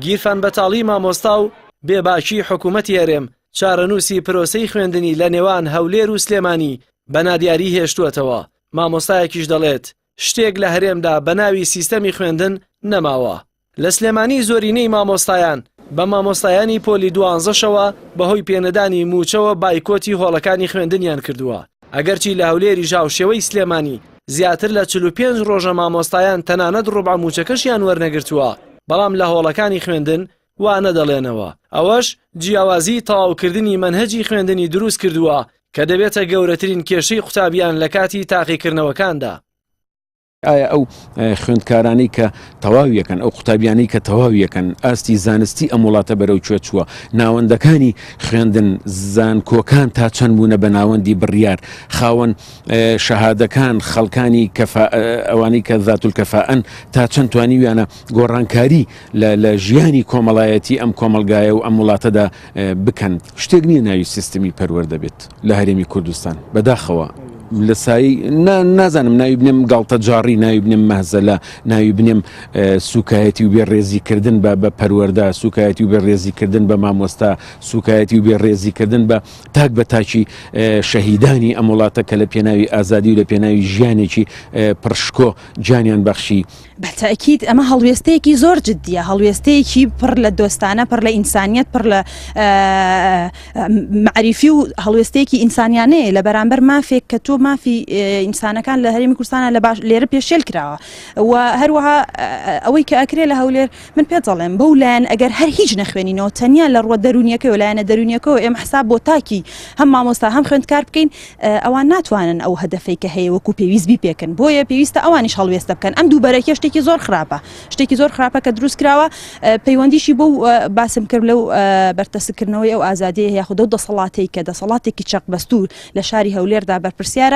گیرفان بەتاڵی مامۆستا و بێباکی حکوومەتی هەرێم چارەنووسی پرۆسەی خوێندنی لە نێوان هەولێر و سلێمانی بە نادیاری هێشتووەتەوە. مامۆستایەکیش دەڵێت شتێک لە هەرێمدا بە ناوی سیستەمی خوێندن نەماوە. لە سلێمانی زۆرینەی مامۆستایان بە مامۆستایانی پۆلی 12شەوە بەهۆی پێنەدانی موچەوە بایکۆتی هۆڵەکانی خوێندنیان کردووە. ئەگەرچی لە هەولێری ژاوشێوەی سلێمانی زیاتر لە 45 ڕۆژە مامۆستایان تەنانەت ڕوبع موچەکەشیان وەرنەگرتووە، بەڵام لە هۆڵەکانی خوێندن وانە دەڵێنەوە. ئەوەش جیاوازی تەواوکردنی مەنهەجی خوێندنی دروست کردووە کە دەبێتە گەورەترین کێشەی قوتابیان لە کاتی تاقیکردنەوەکاندا. ئایا ئەو خوێندکارانی کە تەواویەکەن، ئەو قوتابیانی کە تەواویەکەن ئاستی زانستی ئەم وڵاتە بەرەو کوێ چووە، ناوەندەکانی خوێندن زانکۆکان تا چەند بوونە بە ناوەندی بڕیار، خاوەن شەهادەکان خەڵکانی ئەوانی کە ذاتولکەفاءن تا چەند توانیویانە گۆڕانکاری لە ژیانی کۆمەڵایەتی ئەم کۆمەلگایە و ئەم وڵاتەدا بکەن. شتێک نییە ناوی سیستمی پەروەەر دەبێت لە هەرێمی کوردستان بەداخەوە. لە سایی نازانم ناوی بنێم گاڵتە جاڕی، ناوی بنێم مەهزەلە، ناوی بنێم سوکایەتی و بێڕێزیکردن بە پەروەەردە، سوکایەتی و بێڕێزیکردن بە مامۆستا، سوکایەتی و بێڕێزیکردن بە تاک بە تاکی شەهیدانی ئەم وڵاتە کە لە پێناوی ئازادی و لە پێناوی ژیانێکی پڕشکۆ جانیان بەخشی. بەتاکید ئەمە هەڵوێستەیەکی زۆر جددیە، هەڵوێستەیەکی پڕ لە دۆستانە، پڕ لە ئینسانیەت، پڕ لە معریفی و هەڵوێستەیەکی ئینسانیانەیە لە بەرامبەر مافێک کە تۆ مافی ئینسانەکان لە هەرێمی کوردستانە لێرە پێشێل کراوە و هەروەها ئەوەی کە ئەکرێ لە هەولێر من پێ دەڵێم بەو لایەن ئەگەر هەر هیچ نەخوێنینەوە تەنیا لە ڕوە دەرونیەکەی و لایەنە دەرونیەکەەوە ئێمە حساب بۆ تاکی هەم مامۆستا هەم خوێندکار بکەین، ئەوان ناتوانن ئەو هەدەفەی کە هەیە وەکو پێویست بیپێکن. بۆیە پێویستە ئەوانیش هەڵوێستە بکەن. ئەم دووبەرەکە شتێکی زۆر خراپە، شتێکی زۆر خراپە کە دروست کراوە. پەیوەندیشی بۆ باسم کرد لەو بەرتەسکردنەوەی ئەو ئازادەیە یاخودە دەسەڵاتەی کە دەسەڵاتێکی چەقبەستوور لە شاری هەولێردا بەرپرسیارە.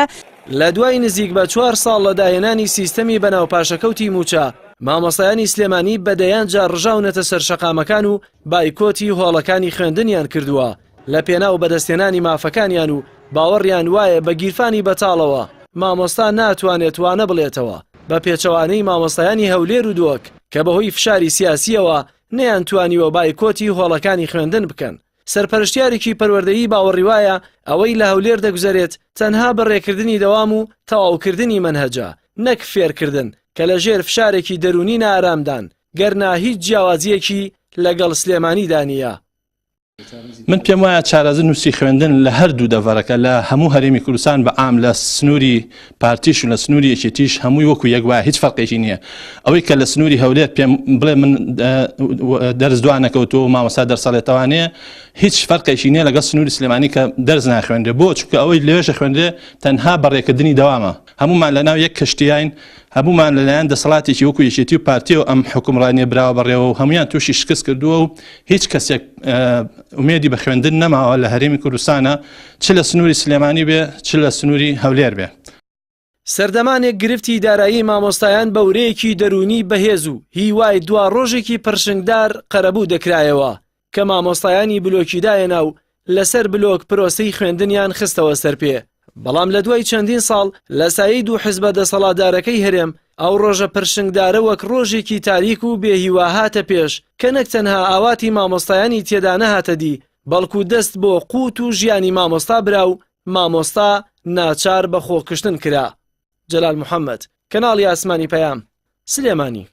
لە دوای نزیک بە 4 ساڵ لە داهێنانی سیستەمی بەناوپاشەکەوتی موچە، مامۆستایانی سلێمانی بەدەیان جار ڕژاونەتە سەر شەقامەکان و بایکۆتی هۆڵەکانی خوێندنیان کردووە لە پێناو بەدەستێنانی مافەکانیان و باوەڕیان وایە بە گیرفانی بەتاڵەوە مامۆستا ناتوانێت وانە بڵێتەوە بە پێچەوانەی مامۆستایانی هەولێر و دۆک کە بەهۆی فشاری سیاسیەوە نەیانتوانیوە بایکۆتی هۆڵەکانی خوێندن بکەن. سەرپەرشتیارێکی پەروەردەیی باوەڕی وایە ئەوەی لە هەولێر دەگوزارێت تەنها بەڕێکردنی دەوام و تەواوکردنی مەنهەجە، نەک فێرکردن کە لە ژێر فشارێکی دەرونی نائارامدان گەرنا هیچ جیاوازیەکی لەگەڵ سلێمانیدا نییە. من پێم وایە چارەزە نووسی خوێندن لە هەردوو دەڤەرەکە لە هەموو هەرێمی کوردستان بە عام لە سنووری پارتیش و لە سنووری یەکێتیش هەمووی وەکو یەک وایە، هیچ فەرقێکی نییە. ئەوەی کە لە سنووری هەولێر پێم بڵێ من دەرس دوان نەکەوتووە و مامۆستا دەرسەڵێتەوانەیە، هیچ فەرقێکی نییە لەگەڵ سنووری سلێمانی کە دەرس ناخوێندرێ. بۆ چونکە ئەوەی لەوێژە خوێندرێ تەنها بەڕێکردنی دەوامە. هەمومان لەناو یەک کەشتیاین، هەمومان لەلایەن دەسەڵاتێکی وەکو یەکێتی و پارتیە و ئەم حکومڕانیە براوە بەڕێوە و هەمویان تووشی شکست کردووە و هیچ کەسێک ئومێدی بە خوێندن نەماوە لە هەرێمی کوردستانە، چ لە سنووری سلێمانی بێ چ لە سنووری هەولێر بێ. سەردەمانێک گرفتی دارایی مامۆستایان بەورەیەکی دەرونی بەهێز و هیوای دوا ڕۆژێکی پرشنگدار قەرەبوو دەکرایەوە کە مامۆستایانی بلۆکیدایەنە و لەسەر بلۆک پرۆسەی خوێندنیان خستەوە سەر پێ. بەڵام لە دوای چەندین ساڵ لە سایی دوو حیزبە دەسەڵاتدارەکەی هەرێم ئەو ڕۆژە پرشنگدارە وەک ڕۆژێکی تاریک و بێهیوا هاتە پێش کە نەک تەنها ئاواتی مامۆستایانی تێدا نەهاتە دی، بەڵکو دەست بۆ قوت و ژیانی مامۆستا برا و مامۆستا ناچار بە خۆکشتن کرا. جەلال محەممەد، کەناڵی ئاسمانی پەیام، سلێمانی.